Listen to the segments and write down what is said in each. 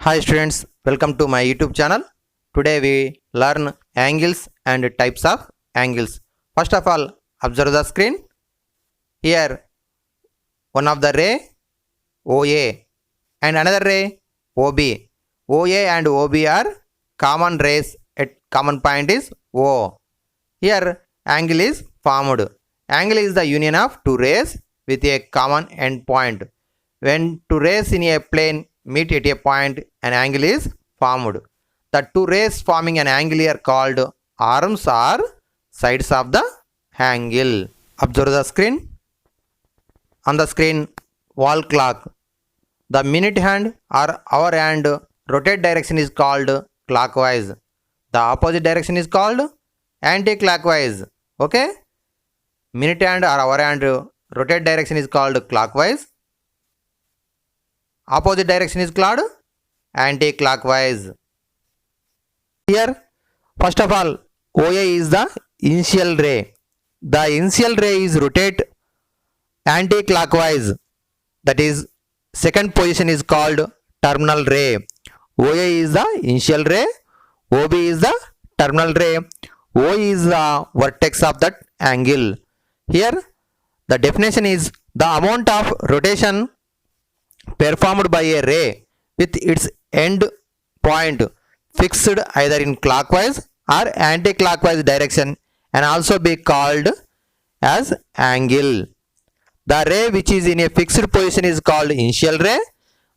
Hi students, welcome to my YouTube channel. Today we learn angles and types of angles. First of all, observe the screen. Here one of the ray OA and another ray OB. OA and OB are common rays at common point is O. Here angle is formed. Angle is the union of two rays with a common end point. When two rays in a plane meet at a point, an angle is formed. The two rays forming an angle are called arms or sides of the angle. Observe the screen. On the screen, wall clock. The minute hand or hour hand rotate direction is called clockwise. The opposite direction is called anti-clockwise. Okay? Minute hand or hour hand rotate direction is called clockwise. Opposite direction is called anti-clockwise. Here, first of all, OA is the initial ray. The initial ray is rotate anti-clockwise. That is, second position is called terminal ray. OA is the initial ray. OB is the terminal ray. O is the vertex of that angle. Here, the definition is the amount of rotation performed by a ray with its end point fixed either in clockwise or anti-clockwise direction and also be called as angle. The ray which is in a fixed position is called initial ray.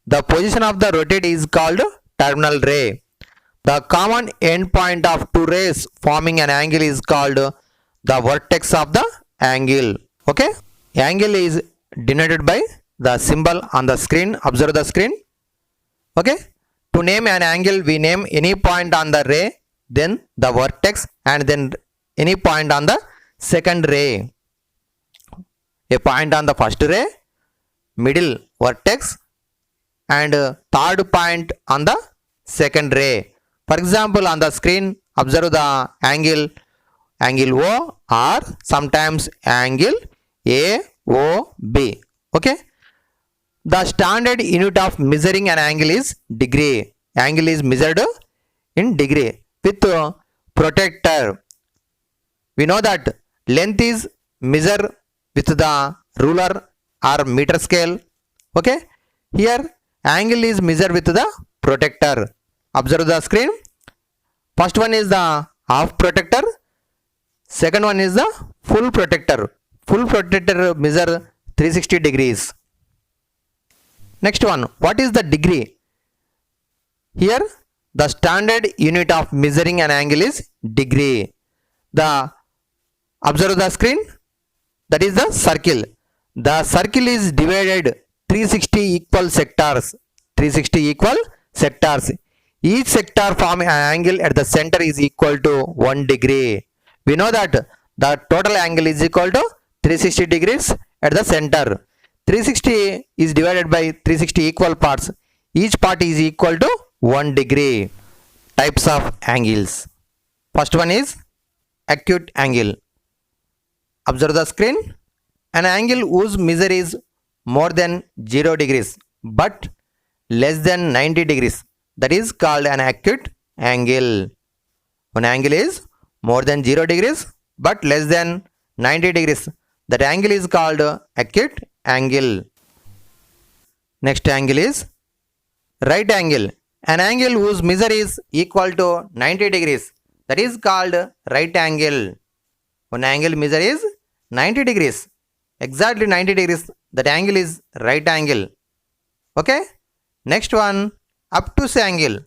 The position of the rotate is called terminal ray. The common end point of two rays forming an angle is called the vertex of the angle. Okay? Angle is denoted by the symbol on the screen. Observe the screen. Okay? To name an angle, we name any point on the ray, then the vertex, and then any point on the second ray. A point on the first ray, middle vertex, and third point on the second ray. For example, on the screen, observe the angle O or sometimes angle AOB. Okay? The standard unit of measuring an angle is degree. Angle is measured in degree with protractor. We know that length is measured with the ruler or meter scale. Okay. Here angle is measured with the protractor. Observe the screen. First one is the half protractor. Second one is the full protractor. Full protractor measure 360 degrees. Next one, what is the degree? Here, the standard unit of measuring an angle is degree. Observe the screen. That is the circle. The circle is divided 360 equal sectors. 360 equal sectors. Each sector form an angle at the center is equal to 1 degree. We know that the total angle is equal to 360 degrees at the center. 360 is divided by 360 equal parts. Each part is equal to 1 degree. Types of angles. First one is acute angle. Observe the screen. An angle whose measure is more than 0 degrees but less than 90 degrees. That is called an acute angle. One angle is more than 0 degrees but less than 90 degrees. That angle is called acute angle. Next angle is right angle. An angle whose measure is equal to 90 degrees. That is called right angle. One angle measure is 90 degrees. Exactly 90 degrees. That angle is right angle. Okay. Next one, obtuse angle.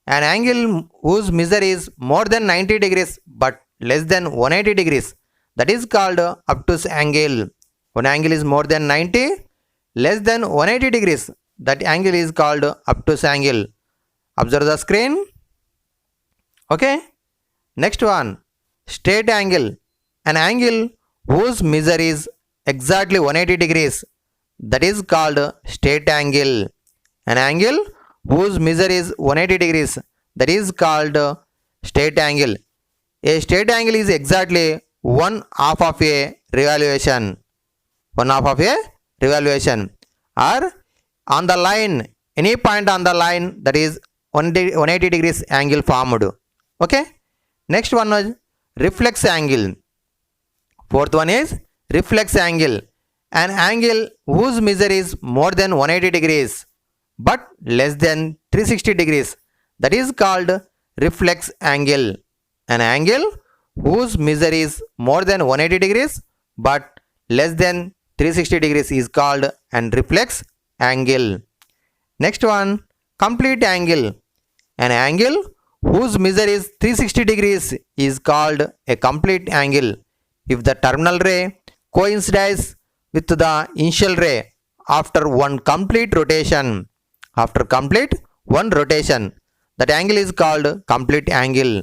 An angle whose measure is more than 90 degrees but less than 180 degrees. That is called obtuse angle. One angle is more than 90, less than 180 degrees. That angle is called obtuse angle. Observe the screen. Okay. Next one, straight angle. An angle whose measure is exactly 180 degrees. That is called straight angle. An angle whose measure is 180 degrees. That is called straight angle. A straight angle is exactly one half of a revolution. One half of a revolution. Or on the line any point on the line that is 180 degrees angle formed. Okay. Next one is reflex angle. Fourth one is reflex angle. An angle whose measure is more than 180 degrees but less than 360 degrees, that is called reflex angle. An angle whose measure is more than 180 degrees but less than 360 degrees is called an reflex angle. Next one, complete angle. An angle whose measure is 360 degrees is called a complete angle if the terminal ray coincides with the initial ray after one complete rotation. After complete one rotation, that angle is called complete angle.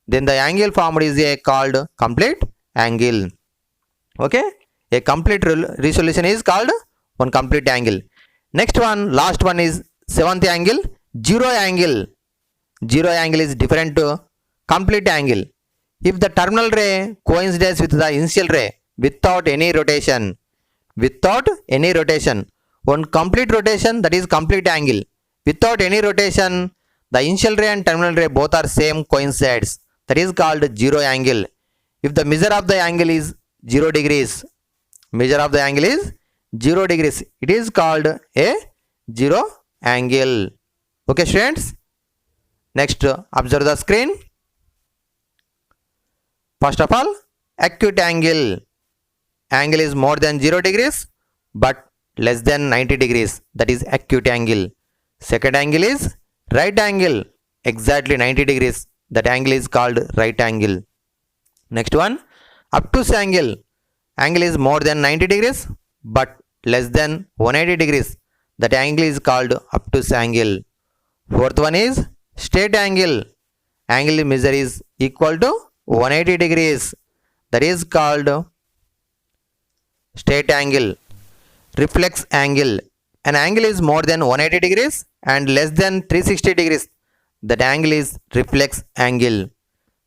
Then the angle formed is called complete angle. Okay, a complete resolution is called one complete angle. Next one, last one is seventh angle, zero angle. Zero angle is different to complete angle. If the terminal ray coincides with the initial ray without any rotation, one complete rotation, that is complete angle. Without any rotation, the initial ray and terminal ray both are same coincides, that is called zero angle. If the measure of the angle is 0 degrees, it is called a zero angle. Okay students, next observe the screen. First of all, acute angle. Angle is more than 0 degrees but less than 90 degrees, that is acute angle. Second angle is right angle, exactly 90 degrees, that angle is called right angle. Next one, obtuse angle. Angle is more than 90 degrees but less than 180 degrees, that angle is called obtuse angle. Fourth one is straight angle. Angle measure is equal to 180 degrees, that is called straight angle. Reflex angle. An angle is more than 180 degrees and less than 360 degrees, that angle is reflex angle.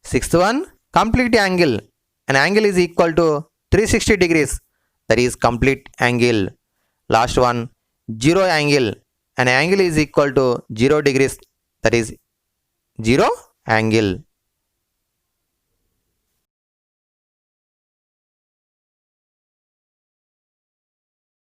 Sixth one, complete angle. An angle is equal to 360 degrees, that is complete angle. Last one, zero angle. An angle is equal to 0 degrees, that is zero angle.